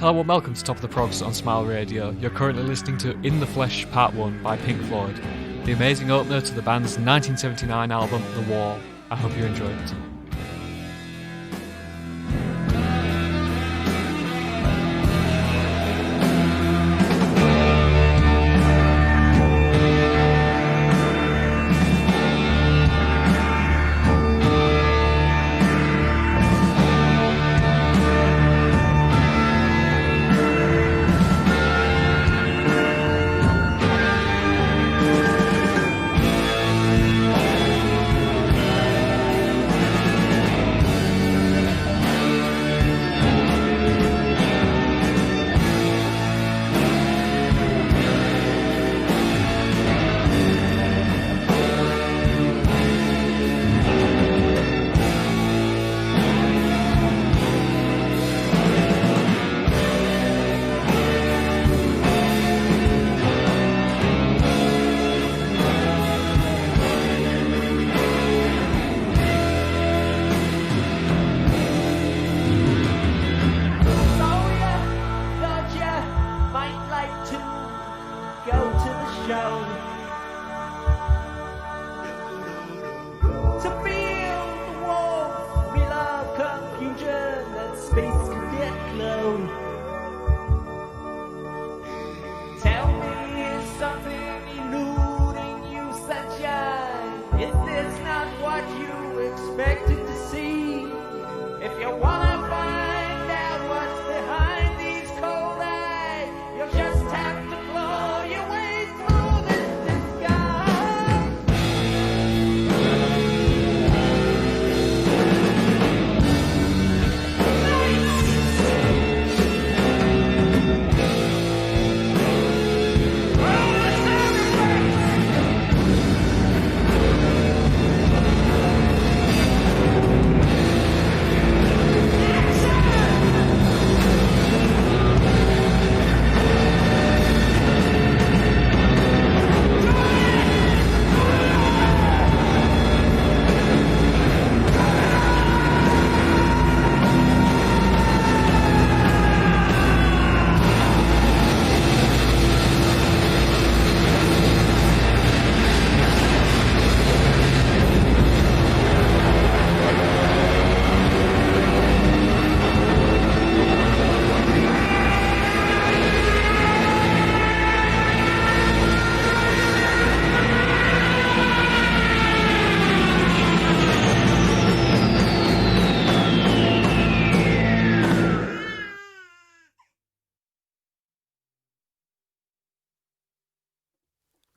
Hello and welcome to Top of the Progs on Smile Radio. You're currently listening to In the Flesh Part 1 by Pink Floyd, the amazing opener to the band's 1979 album The Wall. I hope you enjoyed it.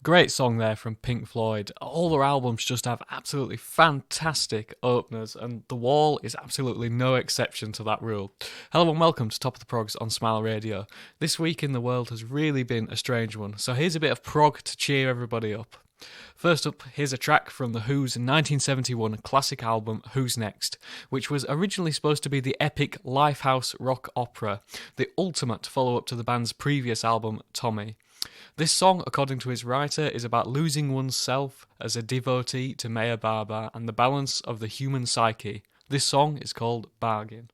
Great song there from Pink Floyd. All their albums just have absolutely fantastic openers, and The Wall is absolutely no exception to that rule. Hello and welcome to Top of the Progs on Smile Radio. This week in the world has really been a strange one, so here's a bit of prog to cheer everybody up. First up, here's a track from The Who's 1971 classic album Who's Next, which was originally supposed to be the epic Lifehouse rock opera, the ultimate follow-up to the band's previous album, Tommy. This song, according to its writer, is about losing one's self as a devotee to Meher Baba and the balance of the human psyche. This song is called Bargain.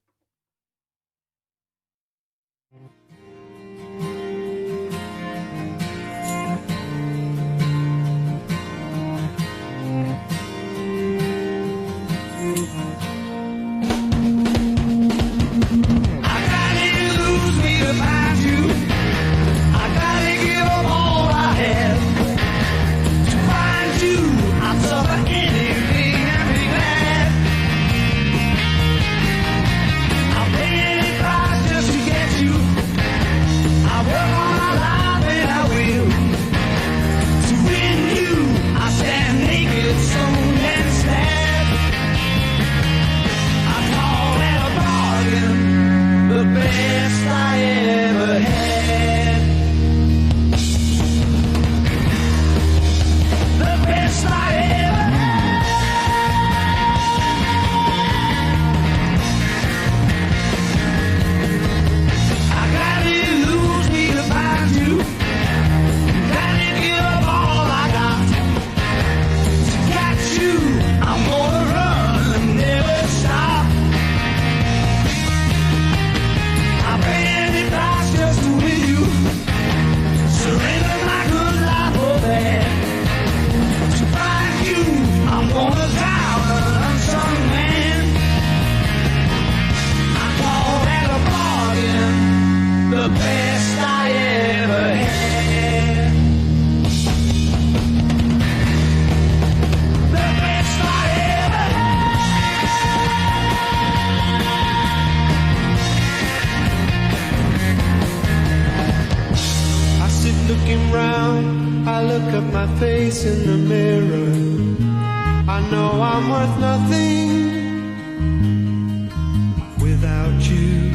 I'll pay any price just to get you. at my face in the mirror, I know I'm worth nothing without you.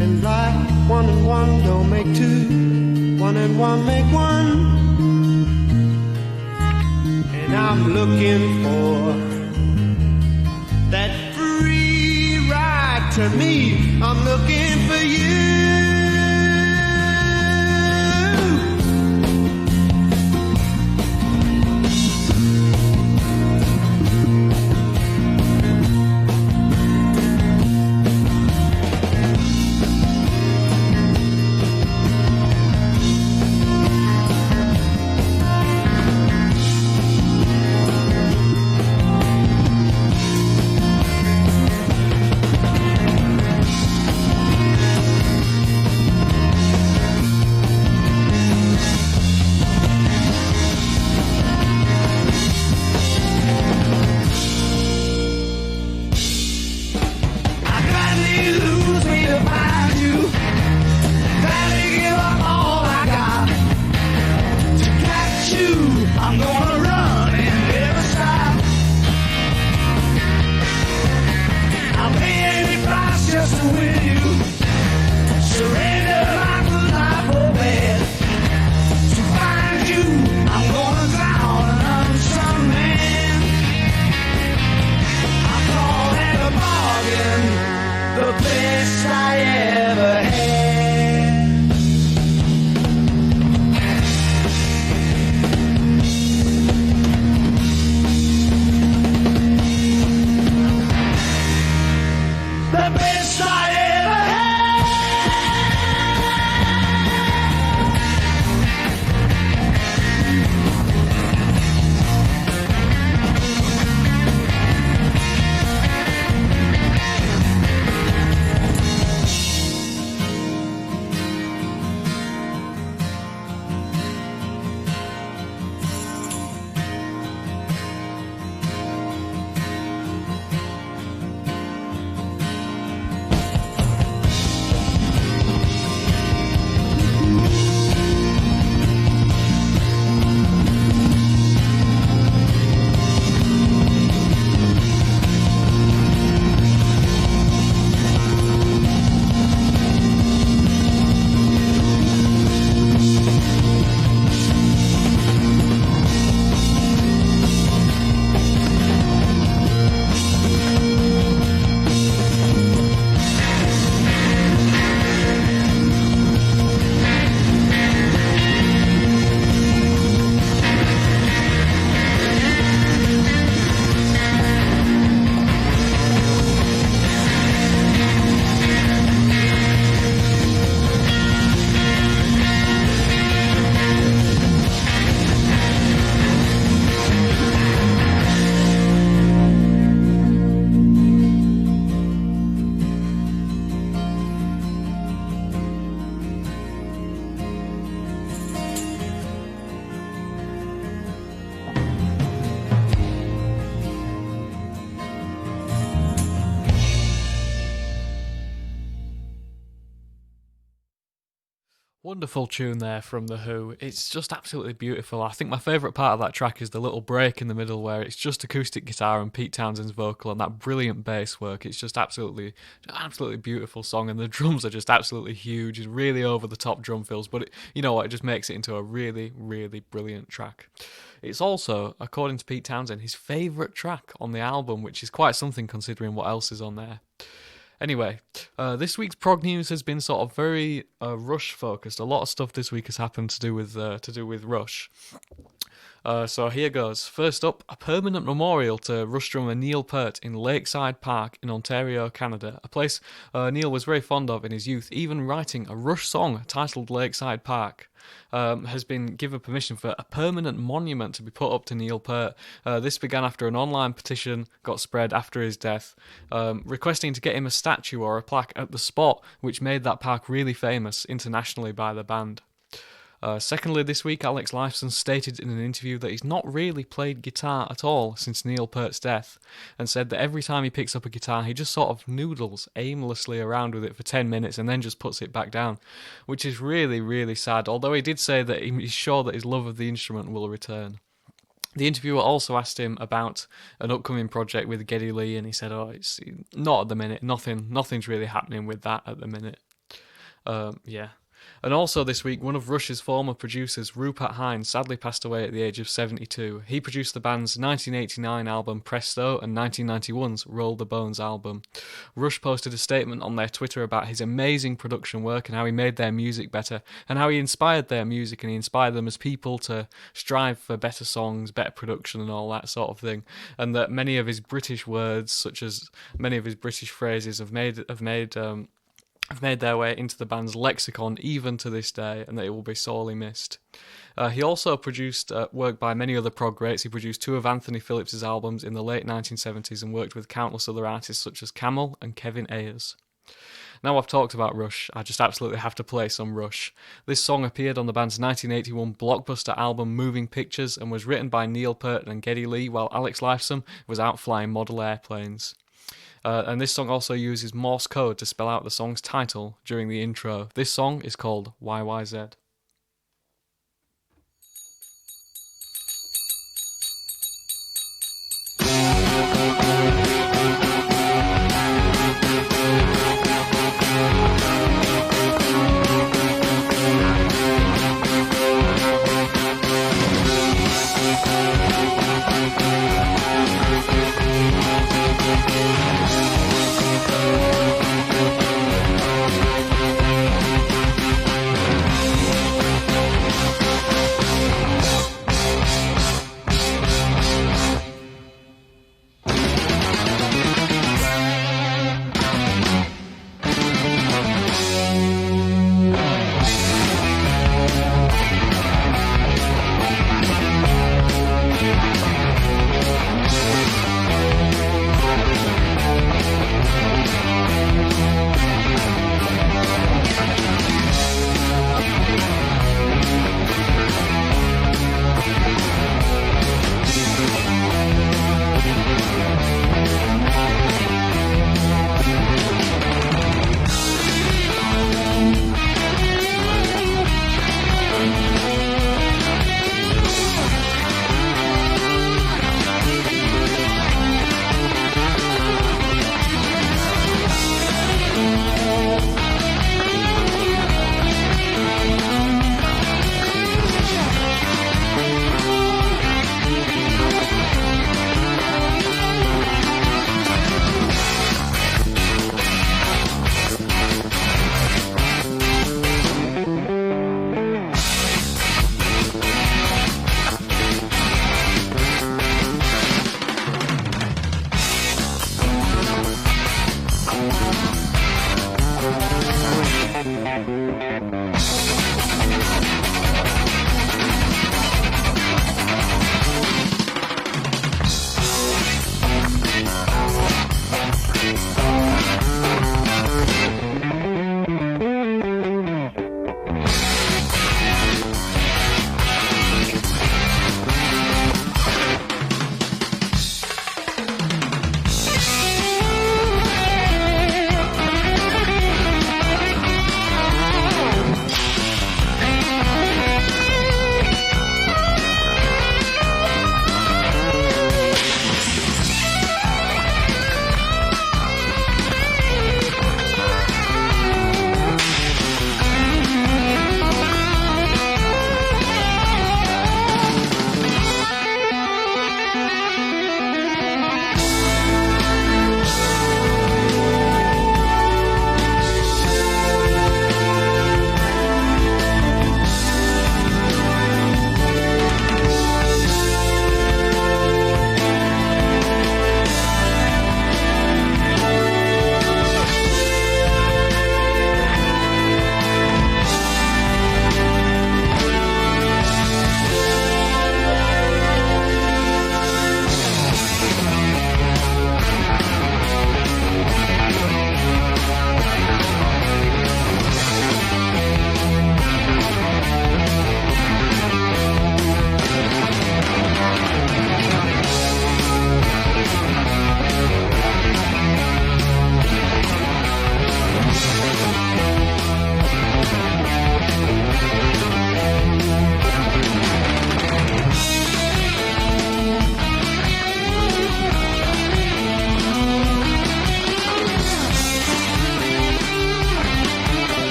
And like 1 and 1 don't make 2, 1 and 1 make 1. And I'm looking for that free ride to me. I'm looking for you. Wonderful tune there from The Who. It's just absolutely beautiful. I think my favourite part of that track is the little break in the middle where it's just acoustic guitar and Pete Townshend's vocal and that brilliant bass work. It's just absolutely beautiful song, and the drums are just absolutely huge and really over the top drum fills. But you know what? It just makes it into a really, really brilliant track. It's also, according to Pete Townshend, his favourite track on the album, which is quite something considering what else is on there. Anyway, this week's prog news has been sort of very Rush focused. A lot of stuff this week has happened to do with Rush. So here goes. First up, a permanent memorial to Rush drummer Neil Peart in Lakeside Park in Ontario, Canada. A place Neil was very fond of in his youth, even writing a Rush song titled Lakeside Park. Has been given permission for a permanent monument to be put up to Neil Peart. This began after an online petition got spread after his death, requesting to get him a statue or a plaque at the spot which made that park really famous internationally by the band. Secondly, this week, Alex Lifeson stated in an interview that he's not really played guitar at all since Neil Peart's death, and said that every time he picks up a guitar, he just sort of noodles aimlessly around with it for 10 minutes and then just puts it back down, which is really, really sad, although he did say that he's sure that his love of the instrument will return. The interviewer also asked him about an upcoming project with Geddy Lee, and he said, "Oh, it's not at the minute. Nothing's really happening with that at the minute." Yeah. And also this week, one of Rush's former producers, Rupert Hines, sadly passed away at the age of 72. He produced the band's 1989 album Presto and 1991's Roll the Bones album. Rush posted a statement on their Twitter about his amazing production work and how he made their music better, and how he inspired their music and he inspired them as people to strive for better songs, better production and all that sort of thing. And that many of his British words, such as many of his British phrases, have made their way into the band's lexicon even to this day, and that it will be sorely missed. He also produced work by many other prog greats. He produced 2 of Anthony Phillips' albums in the late 1970s and worked with countless other artists such as Camel and Kevin Ayers. Now I've talked about Rush, I just absolutely have to play some Rush. This song appeared on the band's 1981 blockbuster album Moving Pictures and was written by Neil Peart and Geddy Lee while Alex Lifeson was out flying model airplanes. And this song also uses Morse code to spell out the song's title during the intro. This song is called YYZ.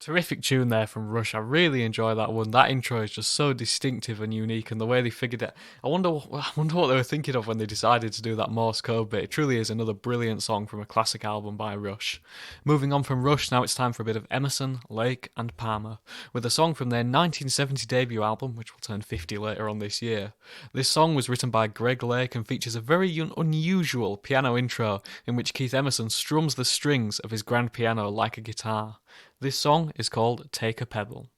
terrific tune there from Rush. I really enjoy that one. That intro is just so distinctive and unique, and the way they figured it. I wonder what they were thinking of when they decided to do that Morse code bit. It truly is another brilliant song from a classic album by Rush. Moving on from Rush, now it's time for a bit of Emerson, Lake and Palmer, with a song from their 1970 debut album, which will turn 50 later on this year. This song was written by Greg Lake and features a very unusual piano intro in which Keith Emerson strums the strings of his grand piano like a guitar. This song is called Take a Pebble.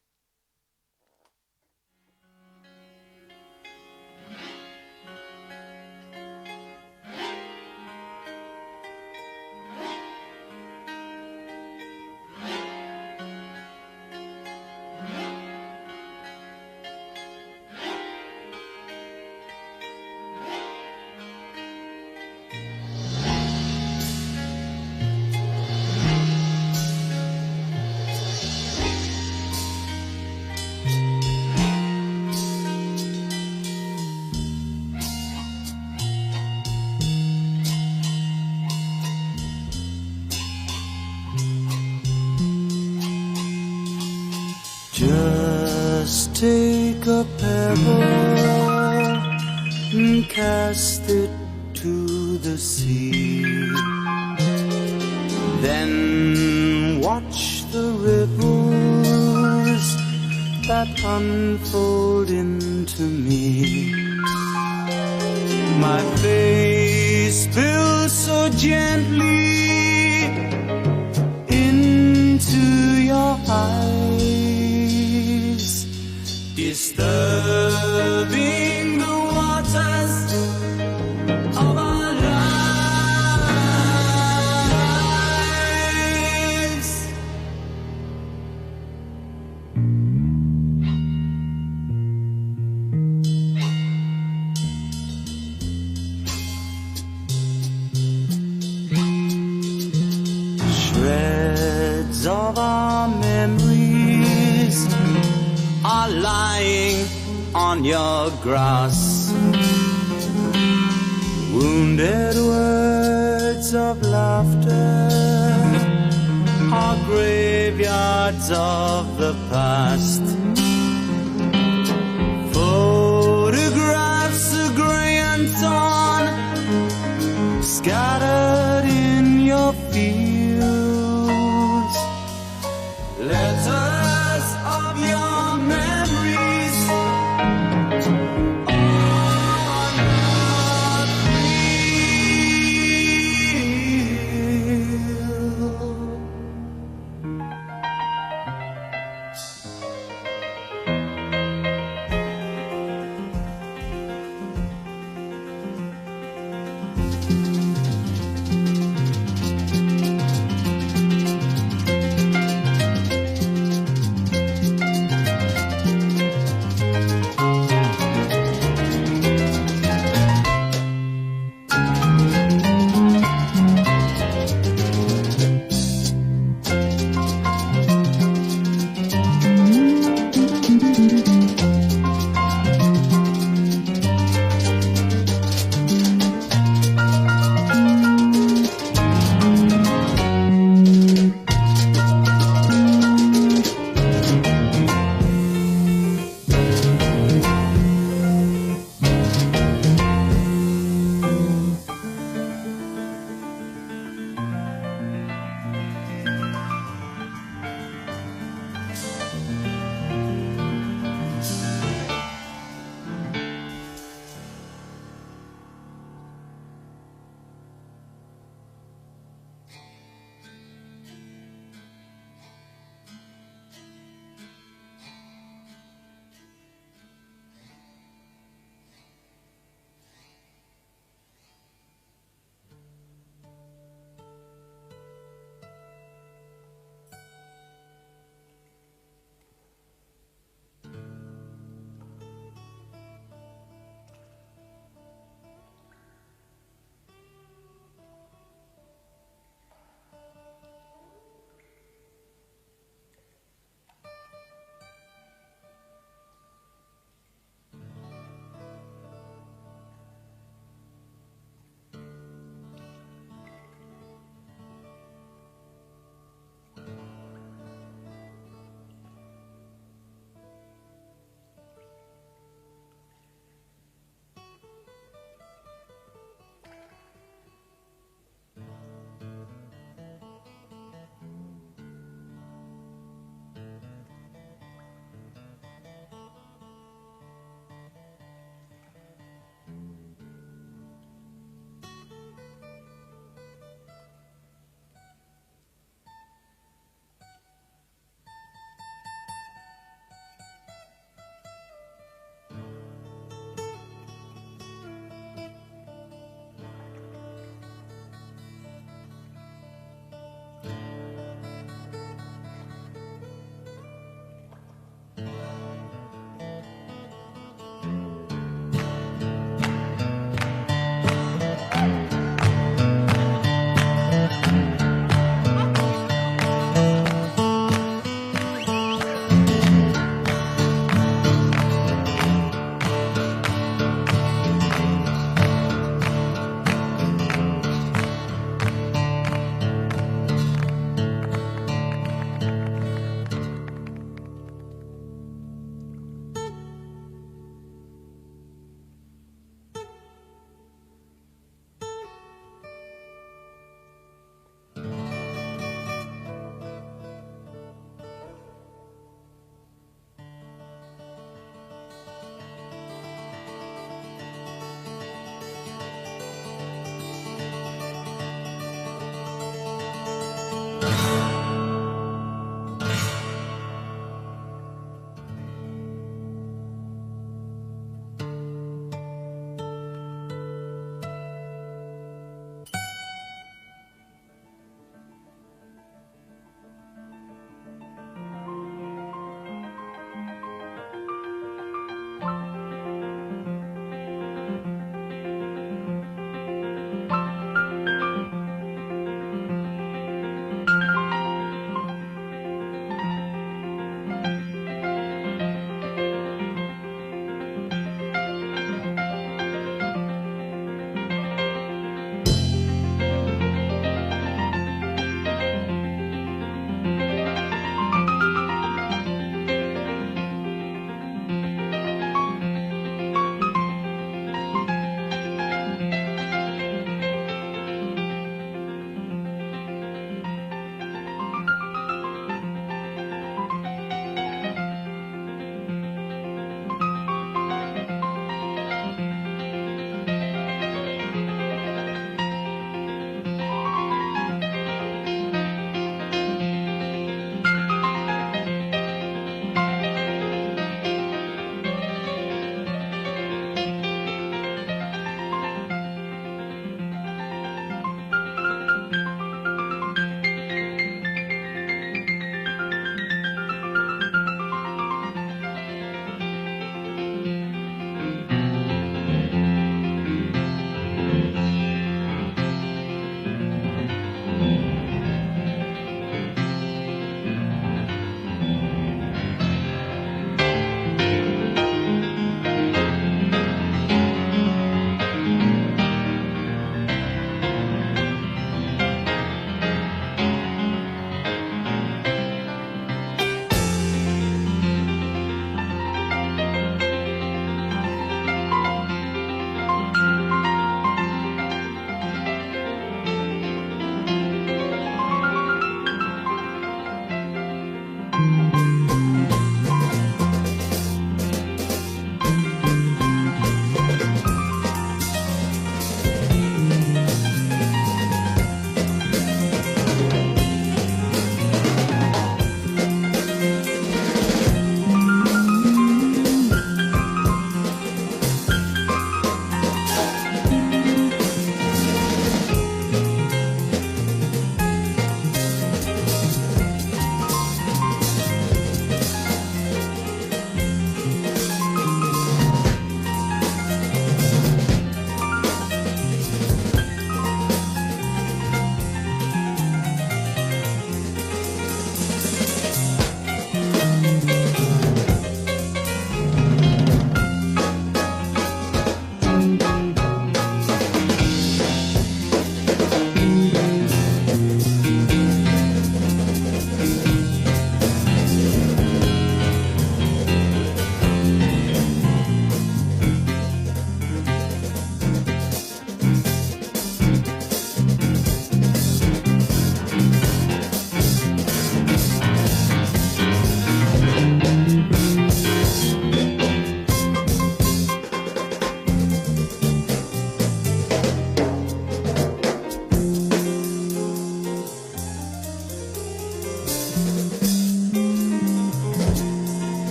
Just take a pebble and cast it to the sea. Then watch the ripples that unfold into me. My face spills so gently into your eyes, disturbing the waters of our lives. Shreds of our memories are lying on your grass. Wounded words of laughter are graveyards of the past. Photographs of grey and torn scattered in your fields. Letters of your memories are not real.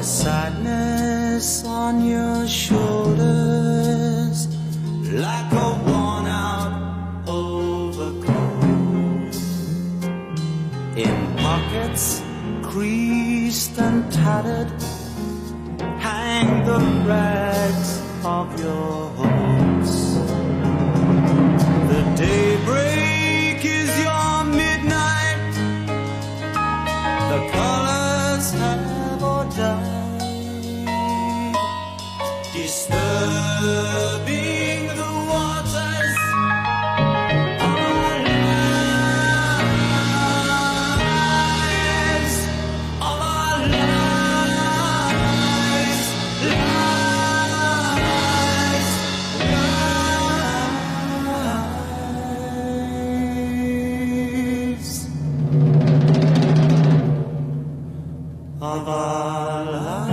Sadness on your shoulders, like a worn out overcoat. In pockets creased and tattered, hang the rags of your hopes. The daybreak is your midnight, the colors have all died. Disturbing the waters of our lives, of our lives, of our lives.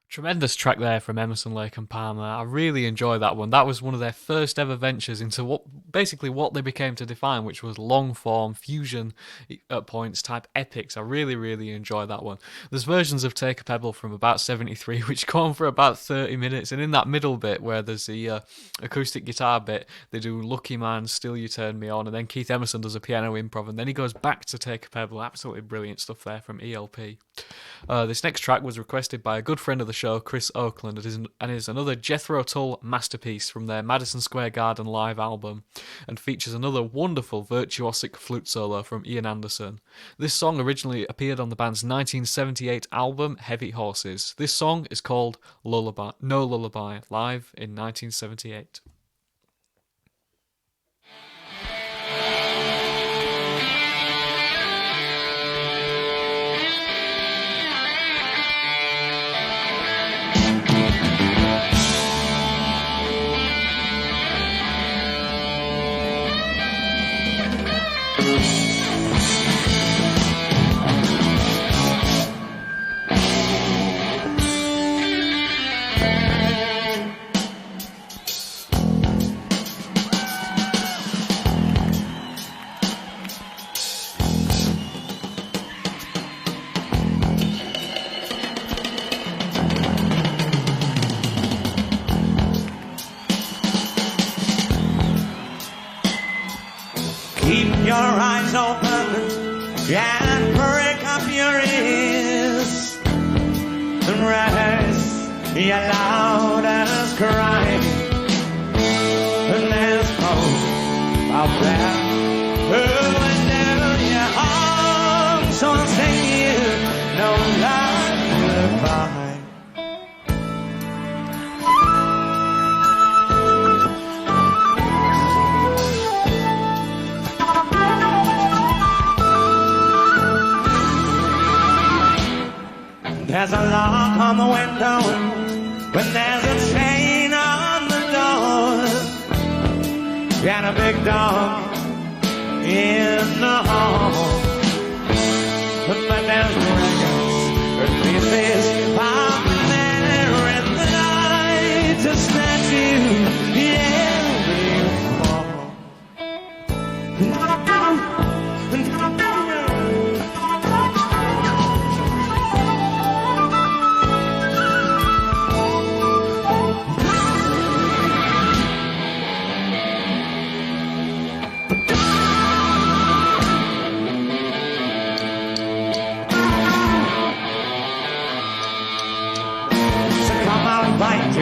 Tremendous track there from Emerson, Lake and Palmer. I really enjoyed that one. That was one of their first ever ventures into what they became to define, which was long form fusion at points type epics. I really enjoyed that one. There's versions of Take a Pebble from about 73 which go on for about 30 minutes, and in that middle bit where there's the acoustic guitar bit, they do Lucky Man, Still You Turn Me On, and then Keith Emerson does a piano improv, and then he goes back to Take a Pebble. Absolutely brilliant stuff there from ELP. This next track was requested by a good friend of the show, Chris Oakland, and is another Jethro Tull masterpiece from their Madison Square Garden live album, and features another wonderful virtuosic flute solo from Ian Anderson. This song originally appeared on the band's 1978 album Heavy Horses. This song is called Lullaby, No Lullaby, live in 1978. Your eyes open and break up your ears and raise your loudest cry. And there's hope out there whenever your arms will sing you no lullaby. There's a lock on the window when there's a chain on the door, and a big dog in the hall. But there's dragons and pieces out there in the night to snatch you every fall.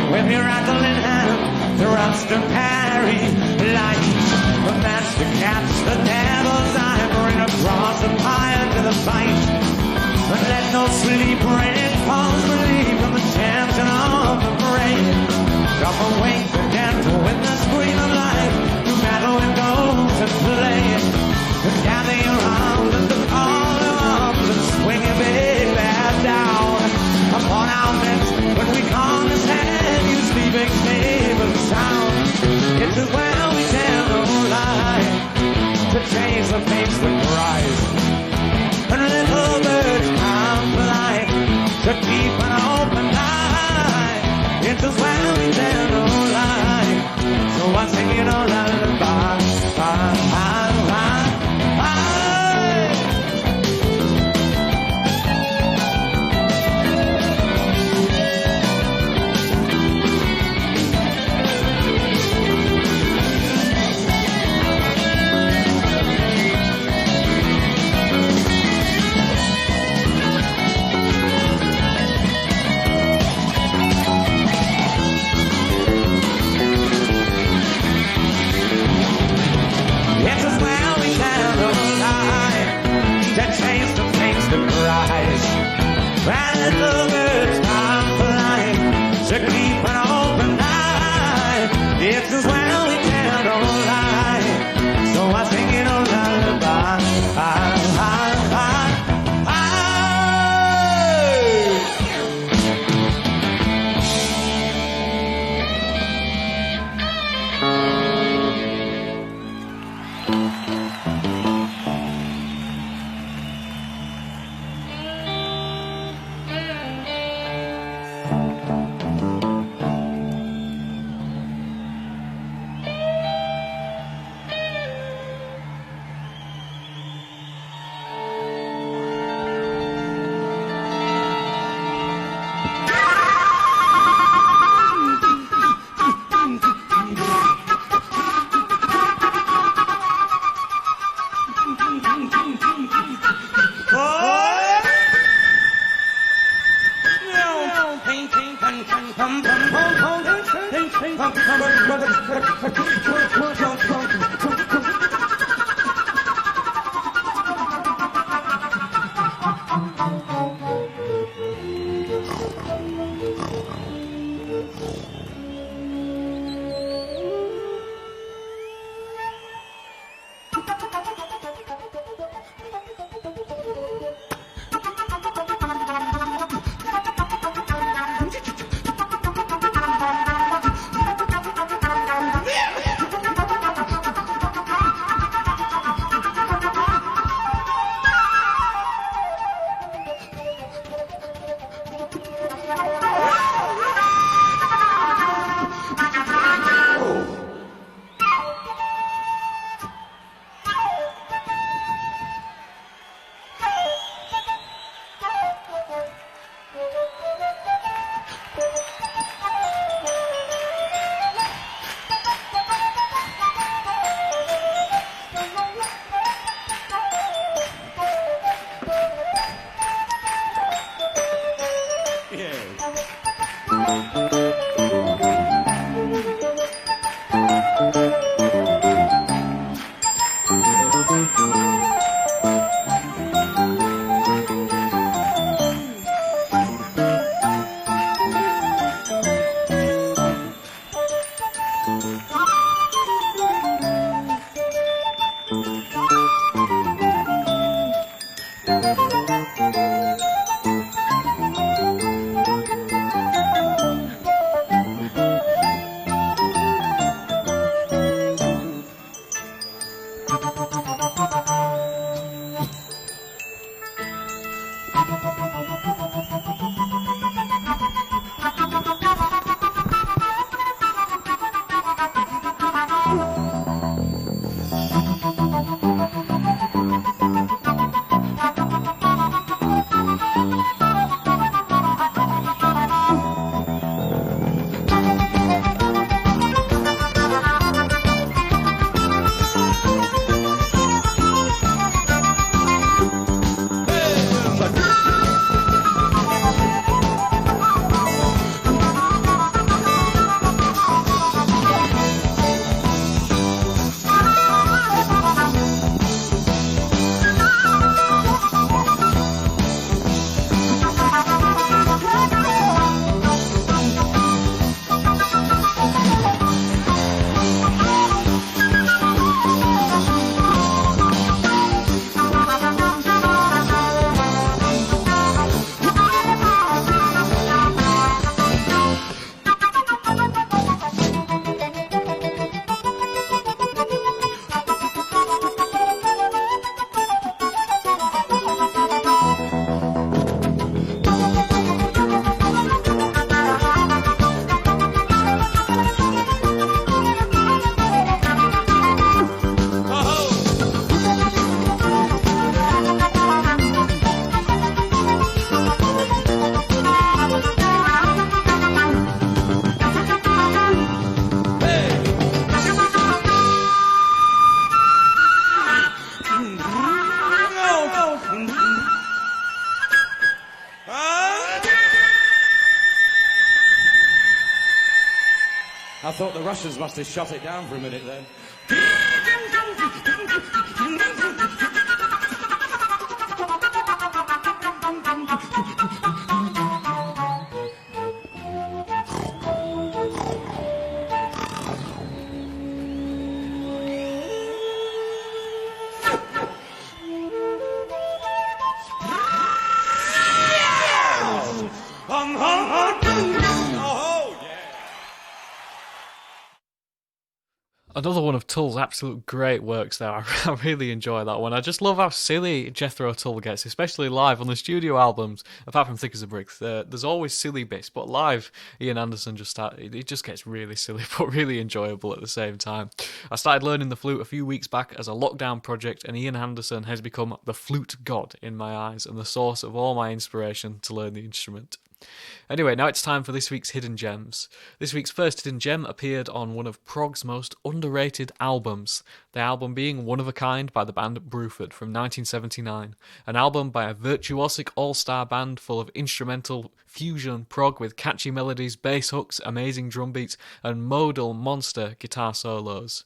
With your rattling hand, thrust and parry, like a match to catch the devil's eye, bring across the fire to the fight. But let no sleep rain falls relief from the tension of the brain. Come awake again with the scream of life, to battle with ghosts and play. And gather your arms and the call of arms and swing your big bad down. change the pace that rise. And little birds come flying to keep an open eye. It's as well we tell no lie. So I sing you no lullaby. And the birds come flying to keep an open eye. It's as well we tell no lie. So I sing it on lullaby. I thought the Russians must have shot it down for a minute then. Another one of Tull's absolute great works there. I really enjoy that one. I just love how silly Jethro Tull gets, especially live on the studio albums. Apart from Thick as a Brick, there's always silly bits, but live, Ian Anderson it just gets really silly, but really enjoyable at the same time. I started learning the flute a few weeks back as a lockdown project, and Ian Anderson has become the flute god in my eyes and the source of all my inspiration to learn the instrument. Anyway, now it's time for this week's Hidden Gems. This week's first hidden gem appeared on one of Prog's most underrated albums, the album being One of a Kind by the band Bruford from 1979, an album by a virtuosic all-star band full of instrumental fusion prog with catchy melodies, bass hooks, amazing drum beats, and modal monster guitar solos.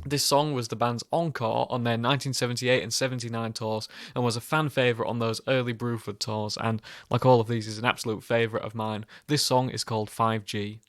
This song was the band's encore on their 1978 and 79 tours and was a fan favourite on those early Bruford tours, and like all of these is an absolute favourite of mine. This song is called 5G.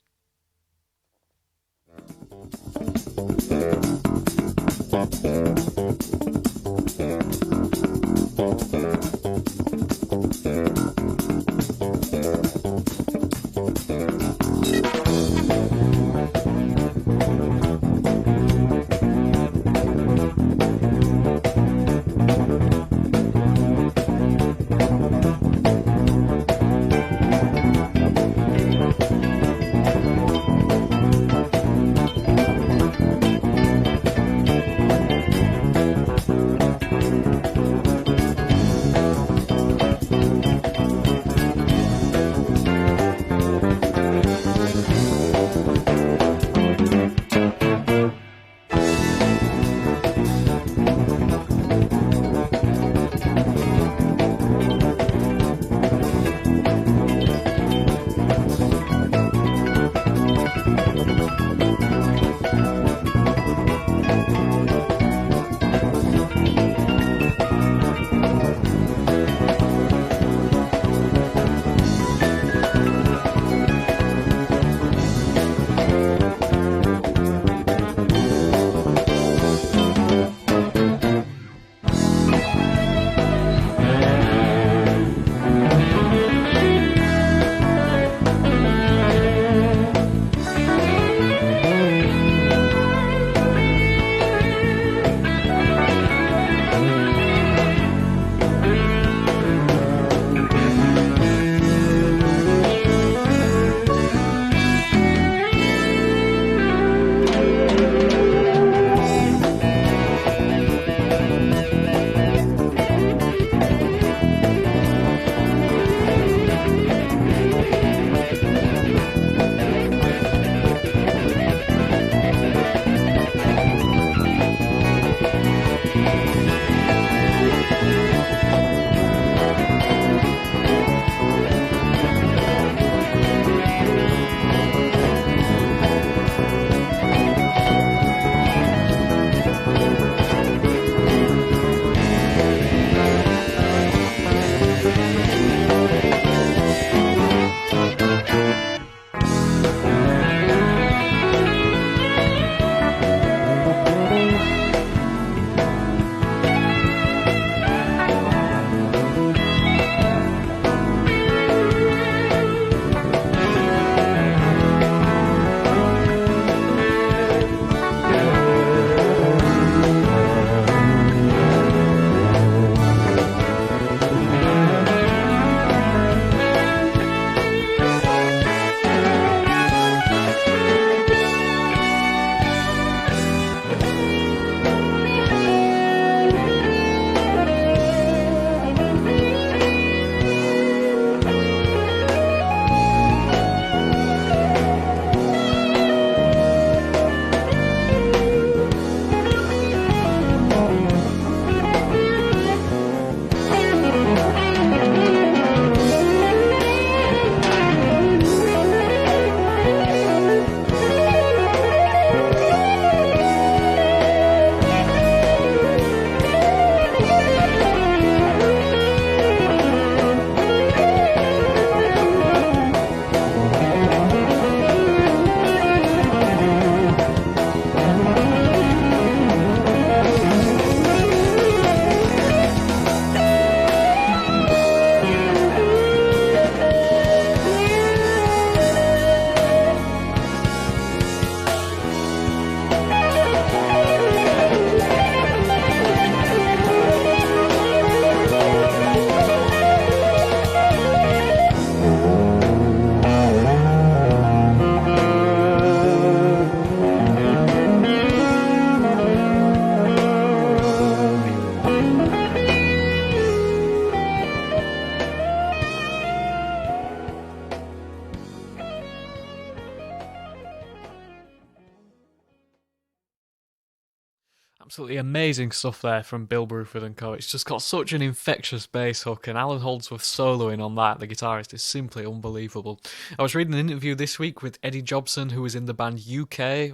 absolutely amazing stuff there from Bill Bruford and co. It's just got such an infectious bass hook, and Alan Holdsworth soloing on that, the guitarist, is simply unbelievable. I was reading an interview this week with Eddie Jobson, who was in the band UK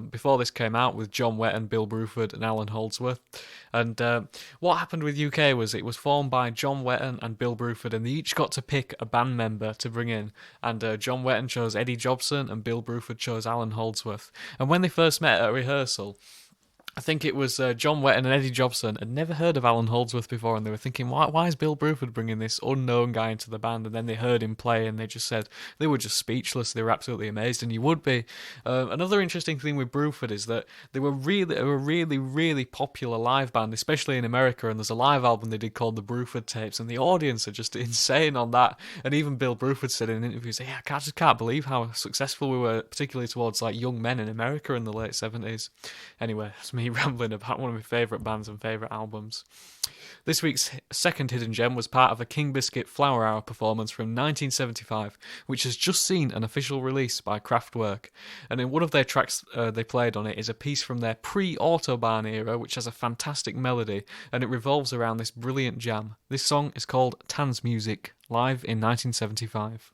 before this came out, with John Wetton, Bill Bruford and Alan Holdsworth. And what happened with UK was it was formed by John Wetton and Bill Bruford, and they each got to pick a band member to bring in. And John Wetton chose Eddie Jobson and Bill Bruford chose Alan Holdsworth. And when they first met at a rehearsal, I think it was John Wetton and Eddie Jobson had never heard of Alan Holdsworth before, and they were thinking, why is Bill Bruford bringing this unknown guy into the band? And then they heard him play, and they just said they were just speechless. They were absolutely amazed, and you would be. Another interesting thing with Bruford is that they were really popular live band, especially in America. And there's a live album they did called the Bruford Tapes, and the audience are just insane on that. And even Bill Bruford said in an interview, "Yeah, I just can't believe how successful we were, particularly towards like young men in America in the late 70s." Anyway, it's me rambling about one of my favourite bands and favourite albums. This week's second hidden gem was part of a King Biscuit Flower Hour performance from 1975, which has just seen an official release by Kraftwerk. And in one of their tracks they played on it is a piece from their pre-Autobahn era, which has a fantastic melody, and it revolves around this brilliant jam. This song is called Tanzmusik, live in 1975.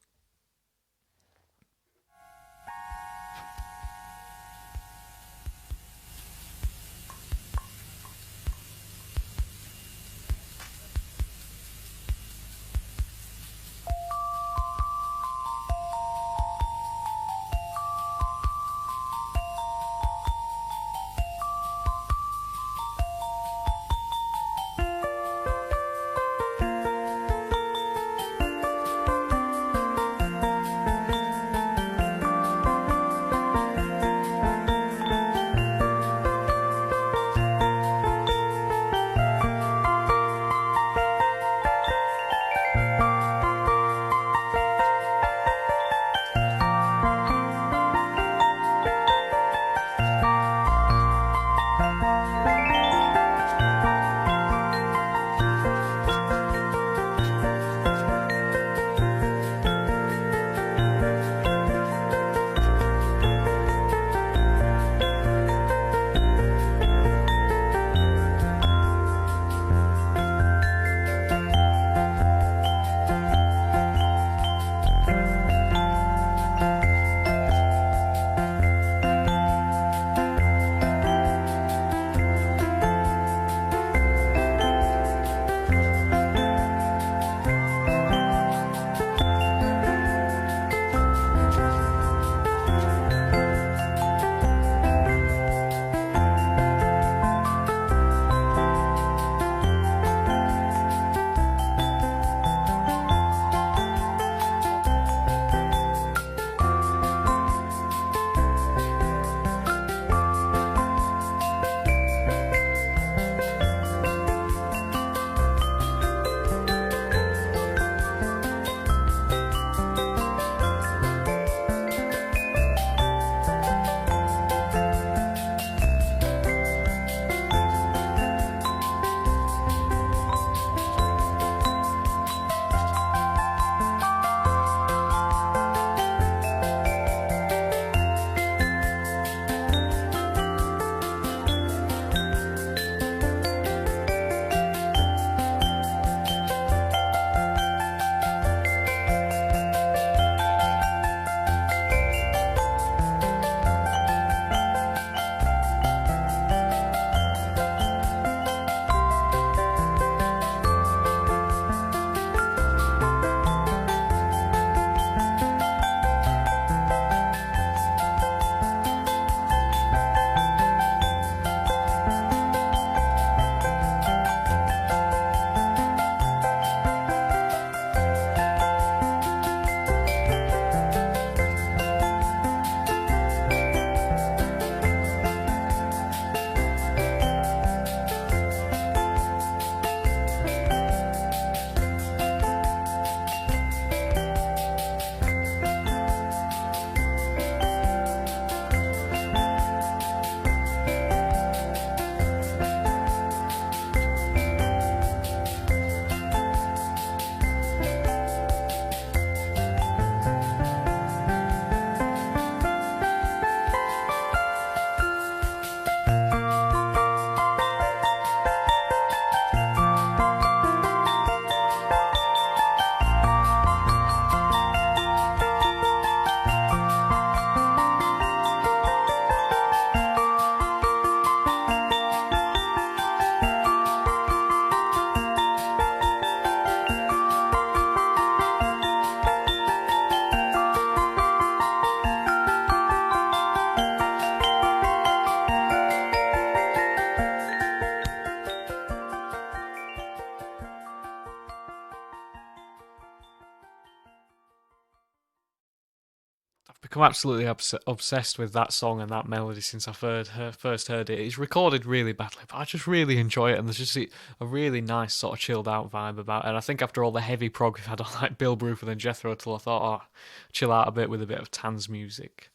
become absolutely obsessed with that song and that melody since I first heard it. It's recorded really badly, but I just really enjoy it, and there's just a really nice sort of chilled out vibe about it. And I think after all the heavy prog we've had on like Bill Bruford and Jethro Tull, I thought, oh, chill out a bit with a bit of Tan's music.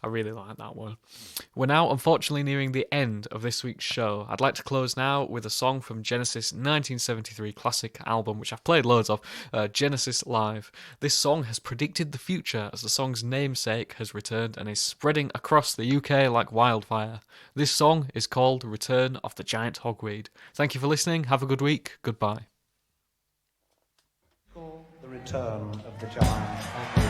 I really like that one. We're now unfortunately nearing the end of this week's show. I'd like to close now with a song from Genesis' 1973 classic album, which I've played loads of, Genesis Live. This song has predicted the future as the song's namesake has returned and is spreading across the UK like wildfire. This song is called Return of the Giant Hogweed. Thank you for listening. Have a good week. Goodbye. The Return of the Giant Hogweed.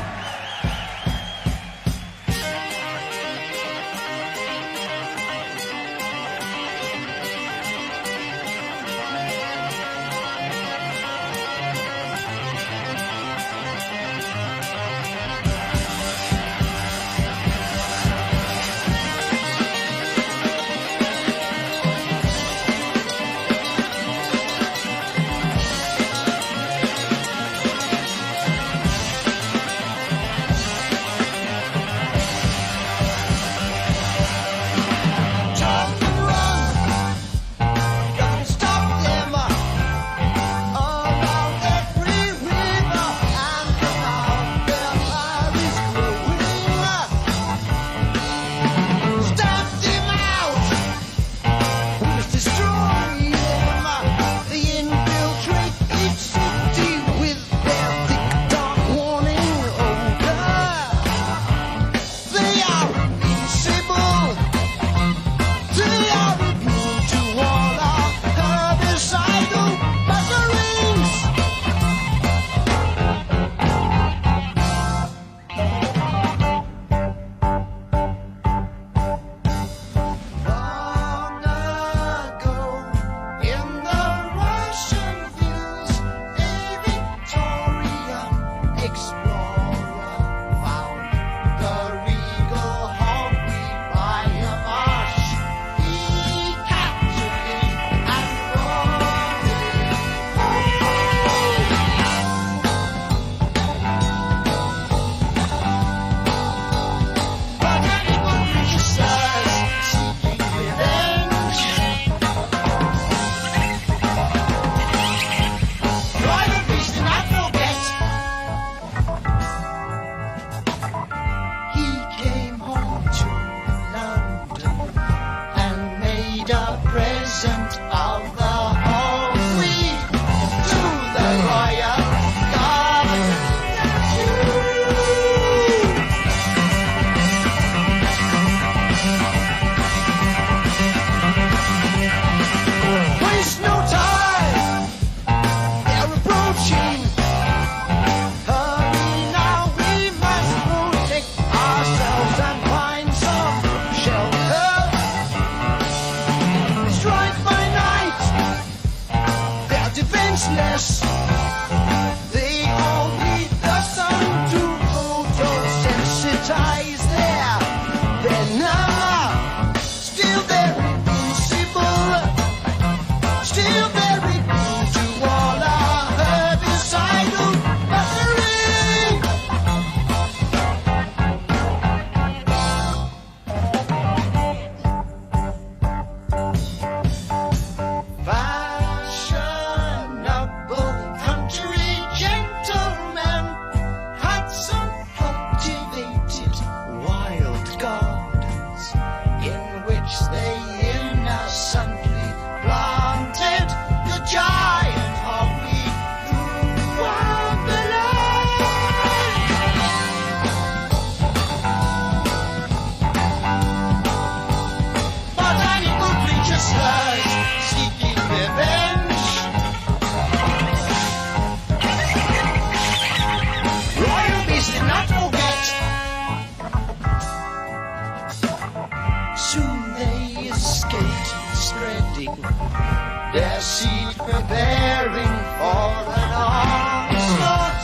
Their seed preparing for an onslaught,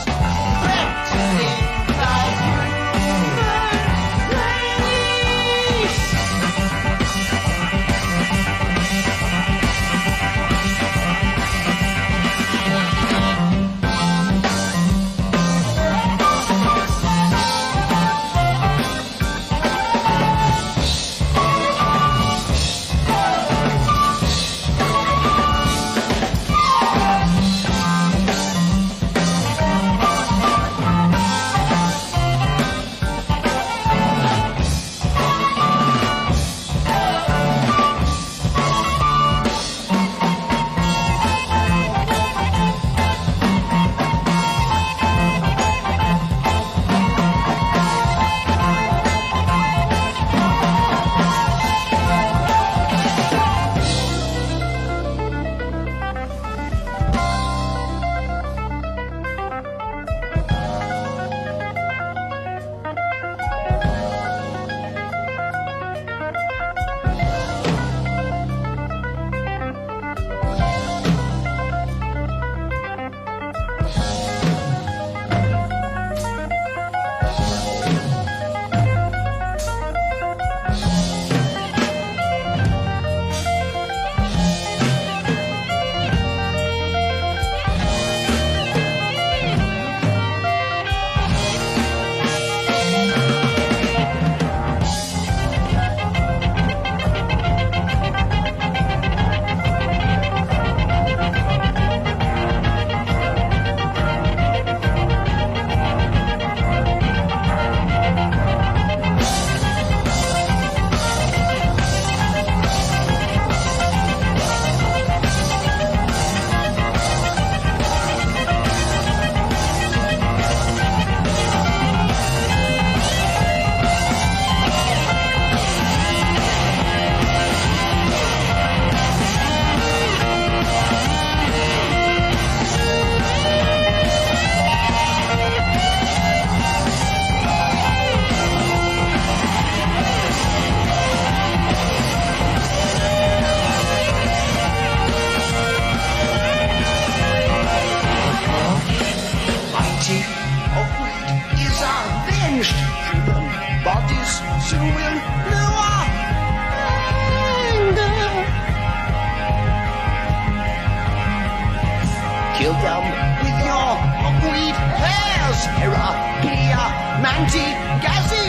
threatening the human race. bodies soon will know our anger. Kill them with your weed hairs, Heraclea, Manti, Gazi,